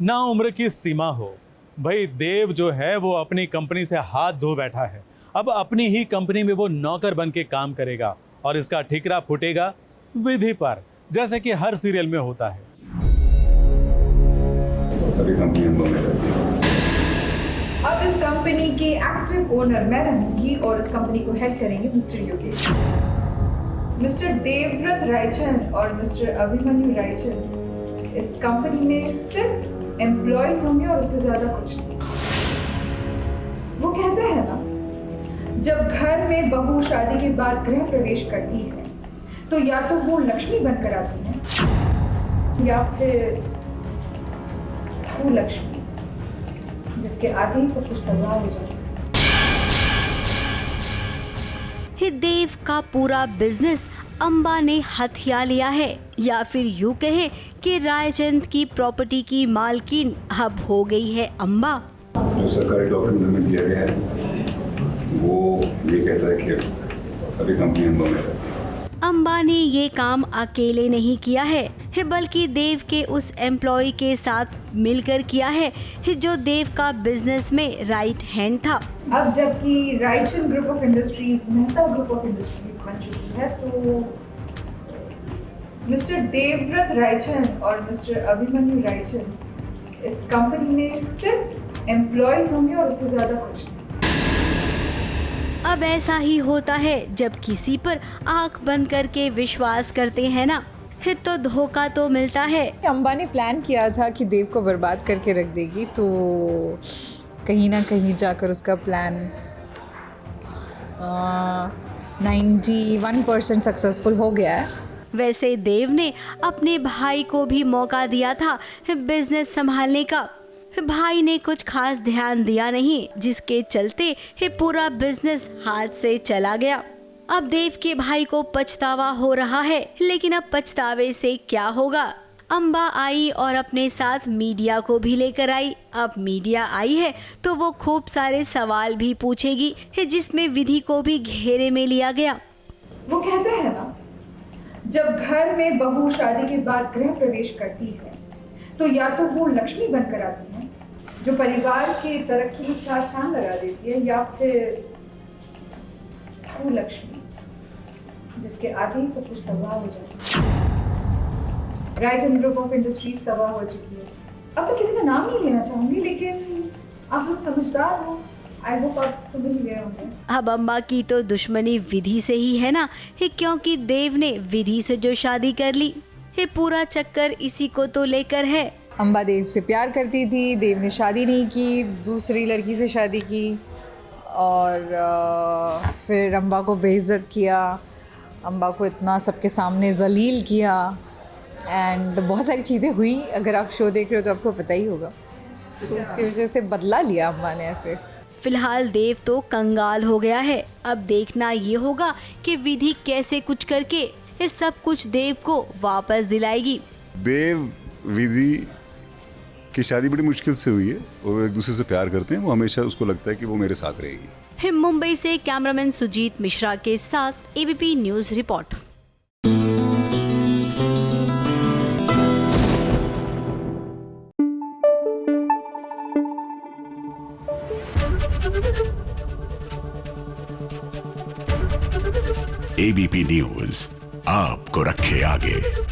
ना उम्र की सीमा हो। भाई देव जो है वो अपनी कंपनी से हाथ धो बैठा है। अब अपनी ही कंपनी में वो नौकर बन के काम करेगा और इसका ठिकरा फूटेगा विधि पर, जैसे कि हर सीरियल में होता है। अभी कंपनी हम लोग में रहती है। अब इस कंपनी के एक्टिव ओनर मैं रहूंगी और इस कंपनी को हेड करेंगे मिस्टर योगेश। मिस्टर देवव्रत रायचंद और मिस्टर अभिमन्यु रायचंद इस कंपनी में सिर्फ एम्प्लॉयज होंगे और उससे ज्यादा कुछ नहीं। वो कहते हैं ना, जब घर में बहू शादी के बाद गृह प्रवेश करती है तो या तो वो लक्ष्मी बनकर आती है या फिर वो लक्ष्मी जिसके आते ही सब कुछ तबाह हो जाता है। देव का पूरा बिजनेस अंबा ने हथिया लिया है, या फिर यूं कहें कि रायचंद की प्रॉपर्टी की मालकिन अब हो गई है अंबा। जो सरकारी डॉक्यूमेंट हमें दिया गया है वो ये कहता है कि अभी कंपनी हम लोग में रहती है। अंबा ने ये काम अकेले नहीं किया है, बल्कि देव के उस एम्प्लॉय के साथ मिलकर किया है जो देव का बिजनेस में राइट हैंड था। अब जबकि Raichand group of industries Mehta group of industries बन चुकी है, तो मिस्टर देवव्रत रायचंद और मिस्टर अभिमन्यु रायचंद इस कंपनी में सिर्फ एम्प्लॉयज होंगे और उससे ज्यादा कुछ नहीं। अब ऐसा ही होता है जब किसी पर आंख बंद करके विश्वास करते हैं ना, तो धोखा तो मिलता है। अंबा ने प्लान किया था कि देव को बर्बाद करके रख देगी, तो कहीं ना कहीं जाकर उसका प्लान 91% सक्सेसफुल हो गया है। वैसे देव ने अपने भाई को भी मौका दिया था बिजनेस संभालने का। भाई ने कुछ खास ध्यान दिया नहीं, जिसके चलते पूरा बिजनेस हाथ से चला गया। अब देव के भाई को पछतावा हो रहा है, लेकिन अब पछतावे से क्या होगा। अंबा आई और अपने साथ मीडिया को भी लेकर आई। अब मीडिया आई है तो वो खूब सारे सवाल भी पूछेगी, जिसमें विधि को भी घेरे में लिया गया। वो कहते हैं ना, जब घर में बहू शादी के बाद गृह प्रवेश करती है तो या तो वो लक्ष्मी बनकर आती है जो परिवार के तरक्की में चार चांद लगा देती है, या फिर वो लक्ष्मी जिसके आते ही सब कुछ तबाह हो जाता है। रायचंद ग्रुप ऑफ इंडस्ट्रीज तबाह हो चुकी है। अब मैं किसी का नाम नहीं लेना चाहूंगी, लेकिन आप लोग समझदार हो, आई होप आप समझ गए होंगे। अब अंबा की तो दुश्मनी विधि से ही है ना, क्योंकि देव ने विधि से जो शादी कर ली, पूरा चक्कर इसी को तो लेकर है। अंबा देव से प्यार करती थी, देव ने शादी नहीं की, दूसरी लड़की से शादी की और फिर अंबा को बेइज्जत किया, अंबा को इतना सबके सामने जलील किया एंड बहुत सारी चीज़ें हुई। अगर आप शो देख रहे हो तो आपको पता ही होगा। तो उसकी वजह से बदला लिया अंबा ने ऐसे। फिलहाल देव तो कंगाल हो गया है। अब देखना ये होगा कि विधि कैसे कुछ करके इस सब कुछ देव को वापस दिलाएगी। देव विधि की शादी बड़ी मुश्किल से हुई है। वो एक दूसरे से प्यार करते हैं। वो हमेशा उसको लगता है कि वो मेरे साथ रहेगी। मुंबई से कैमरामैन सुजीत मिश्रा के साथ ABP news report. ABP news आपको रखे आगे।